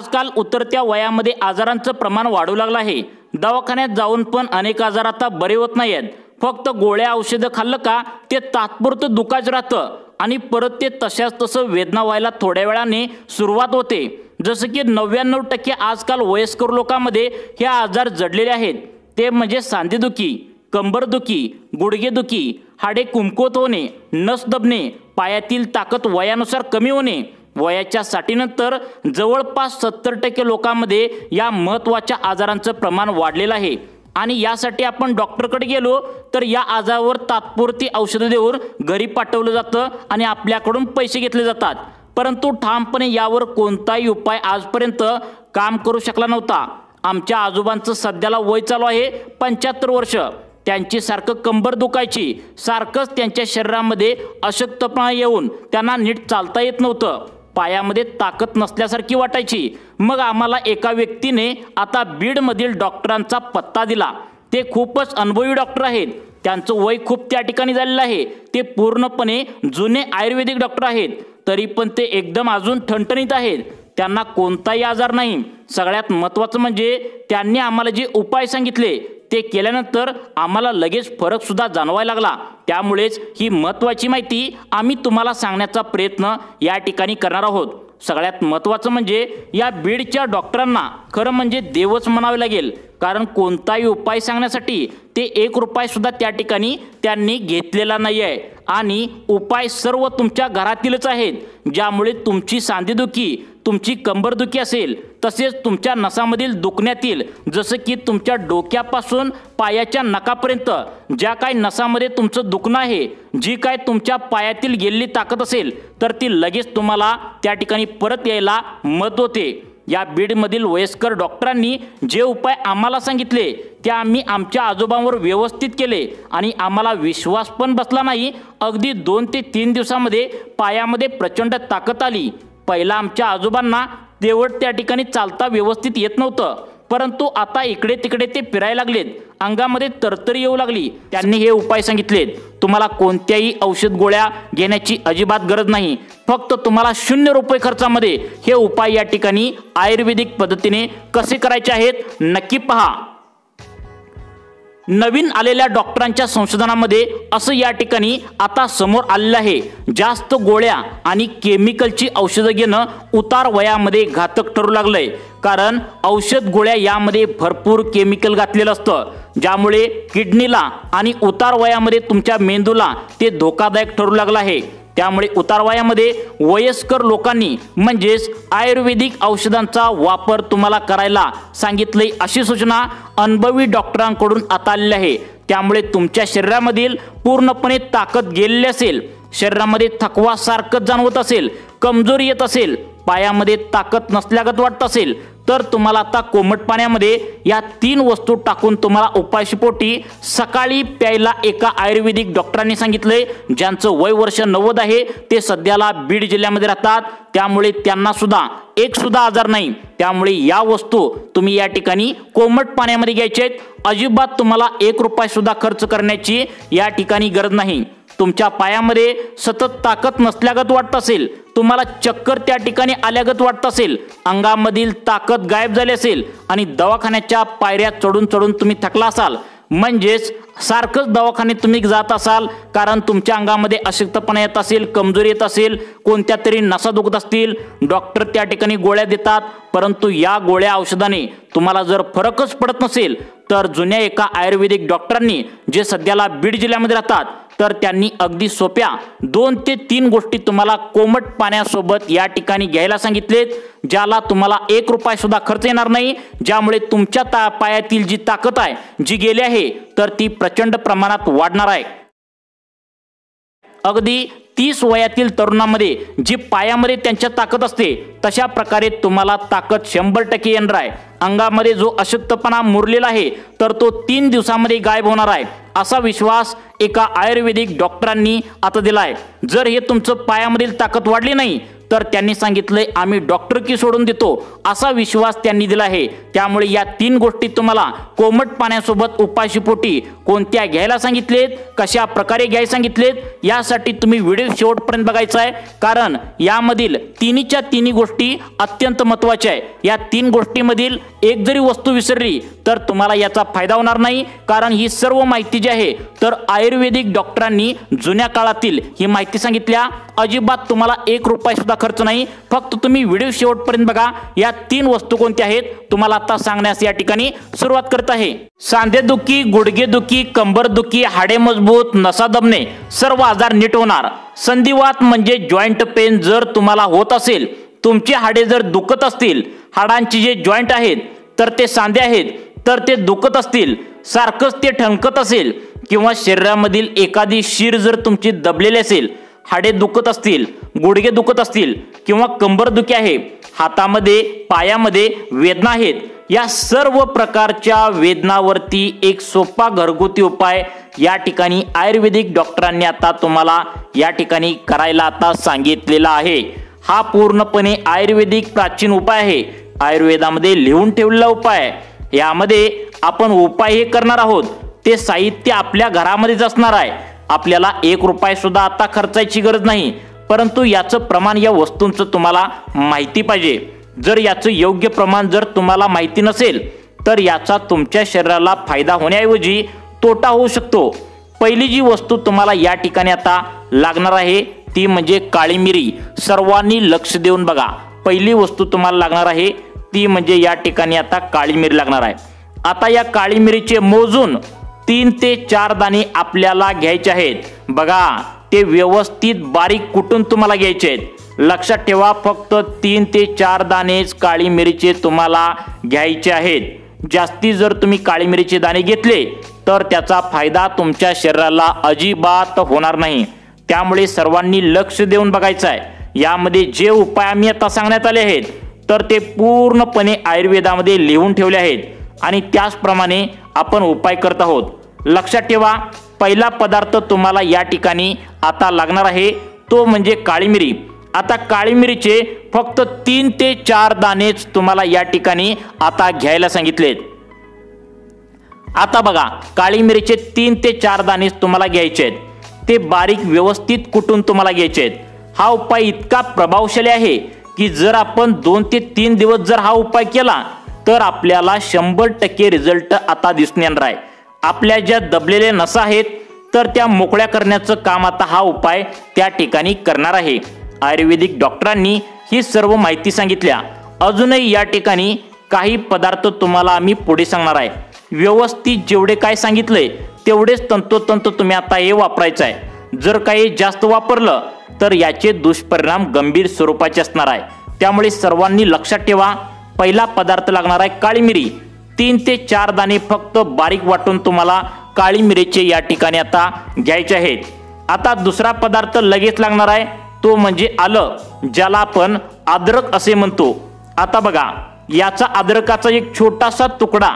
आजकाल उतरत्या वयामध्ये आजारांचं प्रमाण वाढू लागलं आहे। दवाखान्यात जाऊन पण अनेक आजार आता बरे होत नाहीत। फक्त गोळ्या औषधं खाल्लं का ते तात्पुरतं दुखाच राहतं आणि परत ते तशाच तसं वेदना व्हायला थोड्या वेळाने सुरुवात होते। जसं की 99% आजकाल वयस्कर लोकांमध्ये हे आजार जडलेले आहेत। ते म्हणजे सांधेदुखी, कंबरदुखी, गुडघेदुखी, हाडे कमकुवत होणे, नस दबणे, पायातील ताकद वयानुसार कमी होणे। वयाच्या 60 नंतर जवळपास 70% लोकांमध्ये या महत्त्वाच्या आजारांचं प्रमाण वाढलेलं आहे आणि यासाठी आपण डॉक्टरकडे गेलो तर या आजारावर तात्पुरती औषधं देऊन घरी पाठवलं जातं आणि आपल्याकडून पैसे घेतले जातात। परंतु ठामपणे यावर कोणताही उपाय आजपर्यंत काम करू शकला नव्हता। आमच्या आजोबांचं सध्याला वय चालू आहे 75 वर्ष। त्यांची सारखं कंबर दुखायची, सारखंच त्यांच्या शरीरामध्ये अशक्तपणा येऊन त्यांना नीट चालता येत नव्हतं। पायामध्ये ताकद नसल्यासारखी वाटायची। मग आम्हाला एका व्यक्तीने आता बीडमधील डॉक्टरांचा पत्ता दिला। ते खूपच अनुभवी डॉक्टर आहेत। त्यांचं वय खूप त्या ठिकाणी झालेलं आहे। ते पूर्णपणे जुने आयुर्वेदिक डॉक्टर आहेत, तरी पण ते एकदम अजून ठणठणीत आहेत। त्यांना कोणताही आजार नाही। सगळ्यात महत्त्वाचं म्हणजे त्यांनी आम्हाला जे उपाय सांगितले ते केल्यानंतर आम्हाला लगेच फरक सुद्धा जाणवायला लागला। त्यामुळेच ही महत्त्वाची माहिती आम्ही तुम्हाला सांगण्याचा प्रयत्न या ठिकाणी करणार आहोत। सगळ्यात महत्त्वाचं म्हणजे या बीडच्या डॉक्टरांना खरं म्हणजे देवच म्हणावे लागेल, कारण कोणताही उपाय सांगण्यासाठी ते 1 रुपया सुद्धा त्या ठिकाणी त्यांनी घेतलेला नाही आहे आणि उपाय सर्व तुमच्या घरातीलच आहेत, ज्यामुळे तुमची सांधेदुखी, तुमची कंबरदुखी असेल, तसेच तुमच्या नसामधील दुखण्यातील, जसं की तुमच्या डोक्यापासून पायाच्या नखापर्यंत ज्या काही नसामध्ये तुमचं दुखणं आहे, जी काय तुमच्या पायातील गेलेली ताकद असेल तर ती लगेच तुम्हाला त्या ठिकाणी परत यायला मदत होते। या बीडमधील वयस्कर डॉक्टरांनी जे उपाय आम्हाला सांगितले ते आम्ही आमच्या आजोबांवर व्यवस्थित केले आणि आम्हाला विश्वास पण बसला नाही। अगदी 2 ते 3 दिवसामध्ये पायामध्ये प्रचंड ताकद आली। पहिला आमच्या आजोबांना तेवढं त्या ठिकाणी चालता व्यवस्थित येत नव्हतं, परंतु आता इकडे तिकडे ते फिरायला लागलेत। अंगामध्ये तरतरी येऊ लागली। त्यांनी हे उपाय सांगितलेत, तुम्हाला कोणत्याही औषध गोळ्या घेण्याची अजिबात गरज नाही। फक्त तुम्हाला 0 रुपये खर्चामध्ये हे उपाय या ठिकाणी आयुर्वेदिक पद्धतीने कसे करायचे आहेत नक्की पहा। नवीन आलेल्या डॉक्टरांच्या संशोधनामध्ये असं या ठिकाणी आता समोर आलेलं आहे, जास्त गोळ्या आणि केमिकलची औषधं घेणं उतार वयामध्ये घातक ठरू लागलंय। कारण औषध गोळ्या यामध्ये भरपूर केमिकल घातलेलं असतं, ज्यामुळे किडनीला आणि उतार वयामध्ये तुमच्या मेंदूला ते धोकादायक ठरू लागलं आहे। त्यामुळे उतार वयामध्ये वयस्कर लोकांनी म्हणजेच आयुर्वेदिक औषधांचा वापर तुम्हाला करायला सांगितले, अशी सूचना अनुभवी डॉक्टरांकडून आता आलेली आहे। त्यामुळे तुमच्या शरीरामधील पूर्णपणे ताकद गेलेली असेल, शरीरामध्ये थकवा सारखं जाणवत असेल, कमजोरी येत असेल, पायामध्ये ताकद नसल्यागत वाटत असेल तर तुम्हाला आता कोमट पाण्यामध्ये या 3 वस्तू टाकून तुम्हाला उपाशीपोटी सकाळी प्यायला एका आयुर्वेदिक डॉक्टरांनी सांगितले, ज्यांचं वय वर्ष 90 आहे। ते सध्याला बीड जिल्ह्यामध्ये राहतात, त्यामुळे त्यांना सुद्धा एक सुद्धा आजार नाही। त्यामुळे या वस्तू तुम्ही या ठिकाणी कोमट पाण्यामध्ये घ्यायचे आहेत। अजिबात तुम्हाला 1 रुपया सुद्धा खर्च करण्याची या ठिकाणी गरज नाही। तुमच्या पायामध्ये सतत ताकद नसल्यागत वाटत असेल, तुम्हाला चक्कर त्या ठिकाणी आल्यागत वाटत असेल, अंगामधील ताकद गायब झाली असेल आणि दवाखान्याच्या पायऱ्या चढून चढून तुम्ही थकला असाल, म्हणजेच सारखंच दवाखान्यात तुम्ही जात असाल कारण तुमच्या अंगामध्ये अशक्तपणा येत असेल, कमजोरी येत असेल, कोणत्या तरी नसा दुखत असतील, डॉक्टर त्या ठिकाणी गोळ्या देतात, परंतु या गोळ्या औषधाने तुम्हाला जर फरकच पडत नसेल तर जुन्या एका आयुर्वेदिक डॉक्टरांनी जे सध्याला बीड जिल्ह्यामध्ये राहतात तर त्यांनी अगदी सोप्या 2 ते 3 गोष्टी तुम्हाला कोमट पाण्यासोबत या ठिकाणी घ्यायला सांगितलेत, ज्याला तुम्हाला 1 रुपया सुद्धा खर्च येणार नाही, ज्यामुळे तुमच्या पायातील जी ताकद आहे, जी गेली आहे तर ती प्रचंड प्रमाणात वाढणार आहे। अगदी 30 वयातील तरुणांमध्ये जी पायामध्ये त्यांच्या ताकद असते तशा प्रकारे तुम्हाला ताकद 100% येणार आहे। अंगामध्ये जो अशक्तपणा मुरलेला आहे तर तो 3 दिवसांमध्ये गायब होणार आहे, असा विश्वास एका आयुर्वेदिक डॉक्टरांनी आता दिला आहे। जर हे तुमचं पायामधील ताकद वाढली नाही तर त्यांनी सांगितलंय आम्ही डॉक्टर की सोडून देतो असा विश्वास त्यांनी दिला आहे। त्यामुळे या 3 गोष्टी तुम्हाला कोमट पाण्यासोबत उपाशीपोटी कोणत्या घ्यायला सांगितलेत, कशा प्रकारे घ्यायला सांगितलेत, यासाठी तुम्ही व्हिडिओ शेवटपर्यंत बघायचा आहे, कारण यामधील तिन्हीच्या तिन्ही गोष्टी अत्यंत महत्त्वाच्या आहे। या 3 गोष्टींमधील एक जरी वस्तू विसरली तर तुम्हाला याचा फायदा होणार नाही, कारण ही सर्व माहिती जी आहे तर आयुर्वेदिक डॉक्टरांनी जुन्या काळातील ही माहिती सांगितल्या। अजिबात तुम्हाला 1 रुपया सुद्धा खर्च नाही, फक्त तुम्ही व्हिडिओ शेवटपर्यंत बघा। या 3 वस्तू कोणत्या आहेत तुम्हाला आता सांगण्यास या ठिकाणी सुरुवात करत आहे। सांधेदुखी, गुडघेदुखी, कंबरदुखी, हाडे मजबूत, नसा दबणे, सर्व आजार नीट होणार। संधिवात म्हणजे जॉइंट पेन जर तुम्हाला होत असेल, तुमची हाडे जर दुखत असतील, हाडांचे जे जॉइंट आहेत तर ते सांधे आहेत तर ते दुखत असतील, सारखंच ते ठणकत असेल, किंवा शरीरामधील एखादी शिर जर तुमची दबलेली असेल, हाडे दुखत असतील, गुडघे दुखत असतील, किंवा कंबर दुखी आहे, हातामध्ये पायामध्ये वेदना आहेत, या सर्व प्रकारच्या वेदनावरती एक सोपा घरगुती उपाय या ठिकाणी आयुर्वेदिक डॉक्टरांनी आता तुम्हाला या ठिकाणी करायला आता सांगितलेला आहे। हा पूर्णपणे आयुर्वेदिक प्राचीन उपाय आहे, आयुर्वेदामध्ये लिहून ठेवलेला उपाय आहे। यामध्ये आपण उपाय हे करणार आहोत ते साहित्य आपल्या घरामध्येच असणार आहे। आपल्याला 1 रुपया सुद्धा आता खर्चायची गरज नाही, परंतु याचं प्रमाण या वस्तूंचं तुम्हाला माहिती पाहिजे। जर याचं योग्य प्रमाण जर तुम्हाला माहिती नसेल तर याचा तुमच्या शरीराला फायदा होण्याऐवजी तोटा होऊ शकतो। पहिली जी वस्तू तुम्हाला या ठिकाणी आता लागणार आहे ती म्हणजे काळी मिरी। सर्वांनी लक्ष देऊन बघा, पहिली वस्तू तुम्हाला लागणार आहे ती म्हणजे या ठिकाणी आता काळी मिरी लागणार आहे। आता या काळी मिरीचे मोजून 3 ते 4 दाणे आपल्याला घ्यायचे आहेत। बघा, ते व्यवस्थित बारीक कुटून तुम्हाला घ्यायचे आहेत। लक्षात ठेवा, फक्त 3 ते 4 दाणेच काळी मिरीचे तुम्हाला घ्यायचे आहेत। जास्ती जर तुम्ही काळी मिरीचे दाणे घेतले तर त्याचा फायदा तुमच्या शरीराला अजिबात होणार नाही। त्यामुळे सर्वांनी लक्ष देऊन बघायचं आहे। यामध्ये जे उपाय आम्ही आता सांगण्यात आले आहेत तर ते पूर्णपणे आयुर्वेदामध्ये लिहून ठेवले आहेत आणि त्याचप्रमाणे आपण उपाय करत आहोत। लक्षात ठेवा, पहिला पदार्थ तुम्हाला या ठिकाणी आता लागणार आहे तो म्हणजे काळी मिरी। आता काळी मिरीचे फक्त 3 ते 4 दाणेच तुम्हाला या ठिकाणी आता घ्यायला सांगितलेत। आता बघा, काळी मिरीचे 3 ते 4 दाणेच तुम्हाला घ्यायचे आहेत, ते बारीक व्यवस्थित कुटून तुम्हाला घ्यायचे आहेत। हा उपाय इतका प्रभावशाली आहे की जर आपण 2 ते 3 दिवस जर हा उपाय केला तर आपल्याला 100% रिझल्ट आता दिसून येणार आहे। आपल्या ज्या दबलेल्या नसा आहेत तर त्या मोकळ्या करण्याचं काम आता हा उपाय त्या ठिकाणी करणार आहे। आयुर्वेदिक डॉक्टरांनी ही सर्व माहिती सांगितल्या। अजूनही या ठिकाणी काही पदार्थ तुम्हाला आम्ही पुढे सांगणार आहे। व्यवस्थित जेवढे काय सांगितलंय तेवढेच तंतोतंत तुम्ही आता हे वापरायचं आहे। जर काही जास्त वापरलं तर याचे दुष्परिणाम गंभीर स्वरूपाचे असणार आहे। त्यामुळे सर्वांनी लक्षात ठेवा, पहिला पदार्थ लागणार आहे काळी मिरी। 3 ते 4 दाणे फक्त बारीक वाटून तुम्हाला काळी मिरीचे या ठिकाणी आता घ्यायचे आहेत। आता दुसरा पदार्थ लगेच लागणार आहे तो म्हणजे आलं, ज्याला आपण अद्रक असे म्हणतो। आता बघा, याचा अद्रकाचा एक छोटासा तुकडा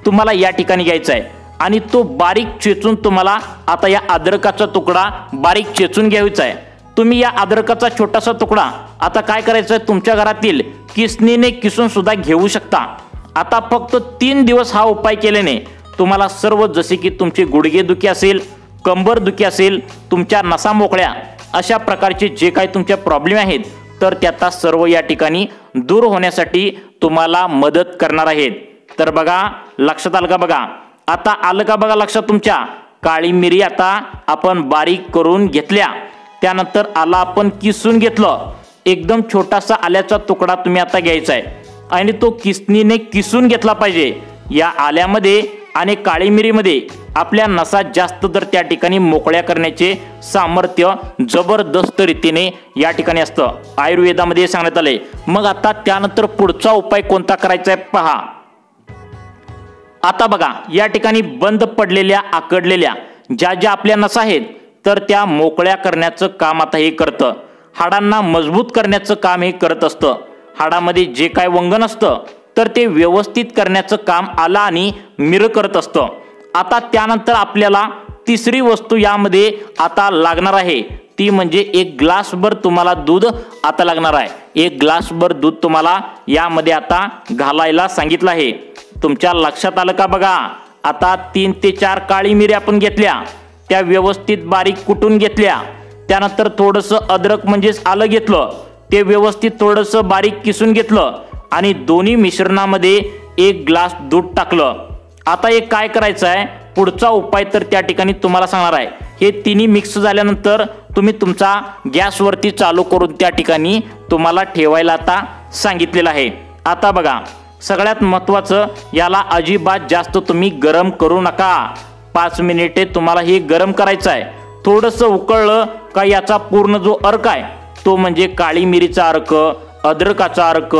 तुम्हाला या ठिकाणी घ्यायचा आहे आणि तो बारीक चेचून तुम्हाला आता या अद्रकाचा तुकडा बारीक चेचून घ्यायचा आहे। तुम्ही या अद्रकाचा छोटासा तुकडा आता काय करायचं आहे, तुमच्या घरातील किसणीने किसून सुद्धा घेऊ शकता। आता फक्त 3 दिवस हा उपाय केल्याने तुम्हाला सर्व, जसे की तुमचे गुडघे दुखी असेल, कंबर दुखी असेल, तुमच्या नसा मोकळ्या, अशा प्रकारचे जे काही तुमचे प्रॉब्लेम आहेत तर त्याचा सर्व या ठिकाणी दूर होण्यासाठी तुम्हाला मदत करणार आहेत। तर बघा, लक्षात आलं का? बघा, आता आलं का बघा लक्षात तुमच्या? काळी मिरी आता आपण बारीक करून घेतल्या, त्यानंतर आला आपण किसून घेतलं। एकदम छोटासा आल्याचा तुकडा तुम्ही आता घ्यायचा आहे आणि तो किसणीने किसून घेतला पाहिजे। या आल्यामध्ये आणि काळी मिरीमध्ये आपल्या नसा जास्त तर त्या ठिकाणी मोकळ्या करण्याचे सामर्थ्य जबरदस्त रीतीने या ठिकाणी असतं, आयुर्वेदामध्ये सांगण्यात आले। मग आता त्यानंतर पुढचा उपाय कोणता करायचा आहे पहा। आता बघा, या ठिकाणी बंद पडलेल्या, आकडलेल्या ज्या ज्या आपल्या नसा आहेत तर त्या मोकळ्या करण्याचं काम आता हे करतं। हाडांना मजबूत करण्याचं काम हे करत असतं। हाडामध्ये जे काय वंगण असतं तर ते व्यवस्थित करण्याचं काम आला आणि मिर करत असतं। आता त्यानंतर आपल्याला तिसरी वस्तू यामध्ये आता लागणार आहे ती म्हणजे 1 ग्लासभर तुम्हाला दूध आता लागणार आहे। 1 ग्लासभर दूध तुम्हाला यामध्ये आता घालायला सांगितलं आहे। तुमच्या लक्षात आलं का बघा। आता 3 ते 4 काळी मिरी आपण घेतल्या, त्या व्यवस्थित बारीक कुटून घेतल्या। त्यानंतर थोडंसं अद्रक म्हणजेच आलं घेतलं, ते व्यवस्थित थोडंसं बारीक किसून घेतलं आणि दोन्ही मिश्रणामध्ये 1 ग्लास दूध टाकलं। आता एक काय करायचं आहे, पुढचा उपाय तर त्या ठिकाणी तुम्हाला सांगणार आहे। हे तिन्ही मिक्स झाल्यानंतर तुम्ही तुमचा गॅसवरती चालू करून त्या ठिकाणी तुम्हाला ठेवायला आता सांगितलेलं आहे। आता बघा, सगळ्यात महत्त्वाचं, याला अजिबात जास्त तुम्ही गरम करू नका। 5 मिनिटे तुम्हाला हे गरम करायचं आहे। थोडंसं उकळलं का याचा पूर्ण जो अर्क आहे, तो म्हणजे काळी मिरीचा अर्क, अद्रकाचा अर्क,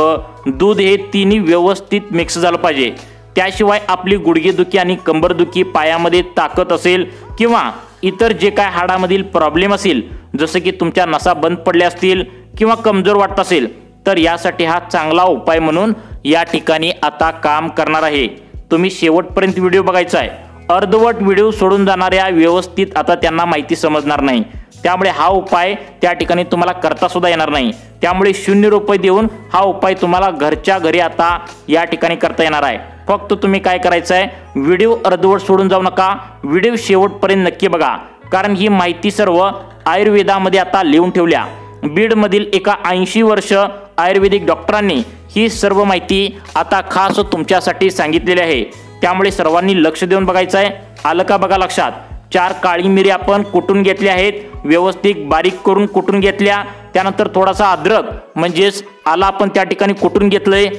दूध, हे तिन्ही व्यवस्थित मिक्स झालं पाहिजे। त्याशिवाय आपली गुडघेदुखी आणि कंबरदुखी, पायामध्ये ताकद असेल किंवा इतर जे काय हाडामधील प्रॉब्लेम असेल, जसं की तुमच्या नसा बंद पडल्या असतील किंवा कमजोर वाटत असेल, तर यासाठी हा चांगला उपाय म्हणून या ठिकाणी आता काम करणार आहे। तुम्ही शेवटपर्यंत व्हिडिओ बघायचा आहे। अर्धवट व्हिडिओ सोडून जाणाऱ्या व्यवस्थित आता त्यांना माहिती समजणार नाही, त्यामुळे हा उपाय त्या ठिकाणी तुम्हाला करता सुद्धा येणार नाही। त्यामुळे 0 रुपये देऊन हा उपाय तुम्हाला घरच्या घरी आता या ठिकाणी करता येणार आहे। फक्त तुम्ही काय करायचं आहे, व्हिडिओ अर्धवट सोडून जाऊ नका, व्हिडिओ शेवटपर्यंत नक्की बघा, कारण ही माहिती सर्व आयुर्वेदामध्ये आता लिहून ठेवल्या। बीडमधील एका 80 वर्ष आयुर्वेदिक डॉक्टरांनी ही सर्व माहिती आता खास तुमच्यासाठी सांगितलेली आहे। त्यामुळे सर्वांनी लक्ष देऊन बघायचं आहे। आलं का बघा लक्षात। 4 काळी मिरी आपण कुटून घेतल्या आहेत, व्यवस्थित बारीक करून कुटून घेतल्या। त्यानंतर थोडासा अद्रक म्हणजेच आला आपण त्या ठिकाणी कुटून घेतलंय।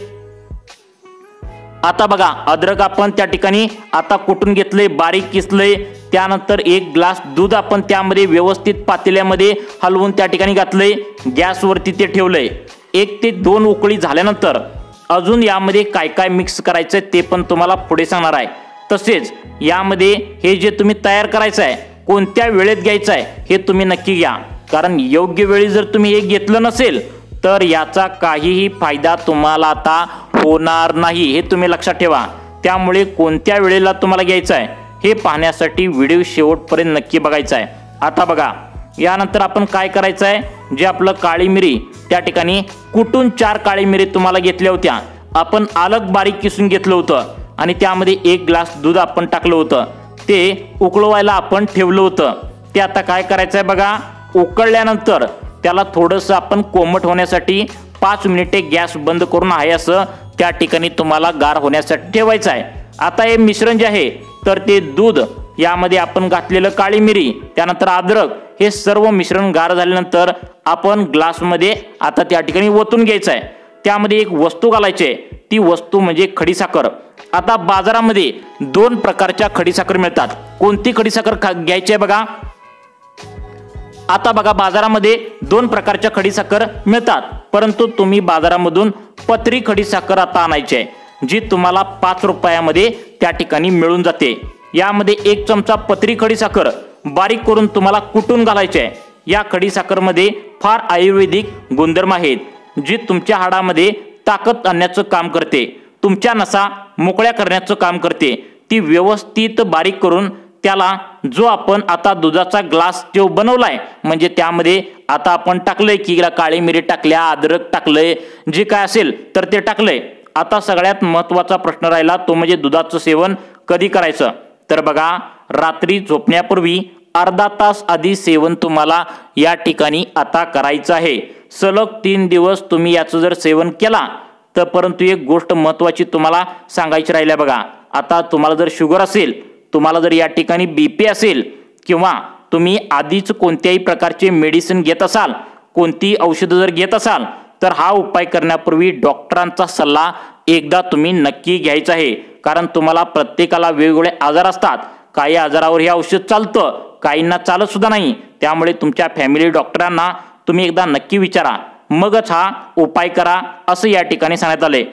आता बघा, अद्रक आपण त्या ठिकाणी आता कुटून घेतलंय, बारीक किसलंय। त्यानंतर 1 ग्लास दूध आपण त्यामध्ये व्यवस्थित पातेल्यामध्ये हलवून त्या ठिकाणी घातलंय, गॅसवरती ते ठेवलंय। 1 ते 2 उकळी झाल्यानंतर अजून यामध्ये काय काय मिक्स करायचं ते पण तुम्हाला पुढे सांगणार आहे। तसेच यामध्ये हे जे तुम्ही तयार करायचं आहे, कोणत्या वेळेत घ्यायचं आहे हे तुम्ही नक्की घ्या, कारण योग्य वेळी जर तुम्ही हे घेतलं नसेल तर याचा काहीही फायदा तुम्हाला आता होणार नाही, हे तुम्ही लक्षात ठेवा। त्यामुळे कोणत्या वेळेला तुम्हाला घ्यायचं आहे हे पाहण्यासाठी व्हिडिओ शेवटपर्यंत नक्की बघायचा आहे। आता बघा, यानंतर आपण काय करायचं आहे, जे आपलं काळी मिरी त्या ठिकाणी कुटून 4 काळी मिरी तुम्हाला घेतल्या होत्या, आपण अलग बारीक किसून घेतलं होतं आणि त्यामध्ये 1 ग्लास दूध आपण टाकलं होतं, ते उकळवायला आपण ठेवलं होतं। ते आता काय करायचं आहे बघा, उकळल्यानंतर त्याला थोडंसं आपण कोमट होण्यासाठी 5 मिनिटे गॅस बंद करून आहे असं त्या ठिकाणी तुम्हाला गार होण्यासाठी ठेवायचं आहे। आता हे मिश्रण जे आहे, तर ते दूध, यामध्ये आपण घातलेलं काळी मिरी, त्यानंतर अद्रक, हे सर्व मिश्रण गार झाल्यानंतर आपण ग्लासमध्ये आता त्या ठिकाणी ओतून घ्यायचं आहे। त्यामध्ये एक वस्तू घालायची आहे, ती वस्तू म्हणजे खडीसाखर। आता बाजारामध्ये 2 प्रकारच्या खडीसाखर मिळतात। कोणती खडीसाखर घ्यायची आहे बघा। आता बघा, बाजारामध्ये 2 प्रकारच्या खडीसाखर मिळतात, परंतु तुम्ही बाजारामधून पत्री खडीसाखर आता आणायची आहे, जी तुम्हाला 5 रुपयामध्ये त्या ठिकाणी मिळून जाते। यामध्ये 1 चमचा पत्री खडीसाखर बारीक करून तुम्हाला कुटून घालायची आहे। या खडीसाखरमध्ये फार आयुर्वेदिक गुणधर्म आहेत, जी तुमच्या हाडामध्ये ताकद आणण्याचं काम करते, तुमच्या नसा मोकळ्या करण्याचं काम करते। ती व्यवस्थित बारीक करून त्याला जो आपण आता दुधाचा ग्लास जो बनवलाय, म्हणजे त्यामध्ये आता आपण टाकलंय की काळी मिरी टाकल्या, अद्रक टाकलंय, जे काय असेल तर ते टाकलंय। आता सगळ्यात महत्त्वाचा प्रश्न राहिला, तो म्हणजे दुधाचं सेवन कधी करायचं। तर बघा, रात्री झोपण्यापूर्वी अर्धा तास आधी सेवन तुम्हाला या ठिकाणी आता करायचं आहे। सलग 3 दिवस तुम्ही याचं जर सेवन केला तर, परंतु एक गोष्ट महत्त्वाची तुम्हाला सांगायची राहिली बघा। आता तुम्हाला जर शुगर असेल, तुम्हाला जर या ठिकाणी बीपी असेल, किंवा तुम्ही आधीच कोणत्याही प्रकारचे मेडिसिन घेत असाल, कोणती औषधं जर घेत असाल, तर हा उपाय करण्यापूर्वी डॉक्टरांचा सल्ला एकदा तुम्ही नक्की घ्यायचा आहे। कारण तुम्हाला प्रत्येकाला वेगवेगळे आजार असतात, काही आजारावर हे औषध चालतं, काहींना चालत सुद्धा नाही। त्यामुळे तुमच्या फॅमिली डॉक्टरांना तुम्ही एकदा नक्की विचारा, मगच हा उपाय करा असं या ठिकाणी सांगण्यात आले।